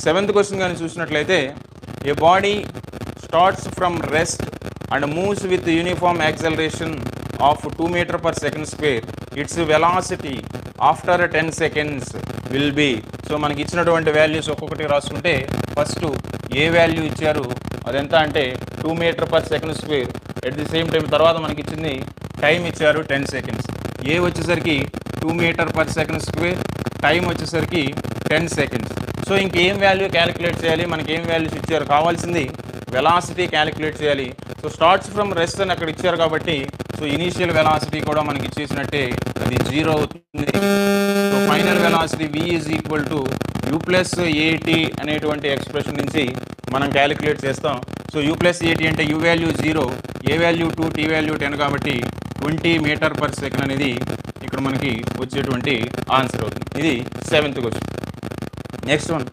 Seventh question కానీ చూసినట్లయితే a body starts from rest and moves with uniform acceleration of 2 metre per second square its velocity after 10 seconds will be. So మనకి ఇచ్చినటువంటి values ఒక్కొక్కటి రాసుకుంటే first ఏ value ఇచ్చారు అదెంత అంటే 2 metre per second square. At the same time తర్వాత మనకి ఇచ్చింది టైం ఇచ్చారు 10 సెకండ్స్. ఏ వచ్చేసరికి 2 metre per second square, time వచ్చేసరికి 10 సెకండ్స్. సో ఇంకేం వాల్యూ క్యాలిక్యులేట్ చేయాలి, మనకి ఏం వాల్యూస్ ఇచ్చారు, కావాల్సింది వెలాసిటీ క్యాలిక్యులేట్ చేయాలి. సో స్టార్ట్స్ ఫ్రమ్ రెస్ట్ అని అక్కడ ఇచ్చారు కాబట్టి సో ఇనీషియల్ వెలాసిటీ కూడా మనకి ఇచ్చేసినట్టే అది 0 అవుతుంది. So final velocity v is equal to u plus ఏటీ అనేటువంటి ఎక్స్ప్రెషన్ నుంచి మనం క్యాలిక్యులేట్ చేస్తాం. సో u ప్లస్ ఏటీ అంటే u value 0, a value 2, t value 10 కాబట్టి 20 మీటర్ పర్ సెకండ్ అనేది ఇక్కడ మనకి వచ్చేటువంటి ఆన్సర్ అవుతుంది. ఇది 7th క్వశ్చన్. Next one,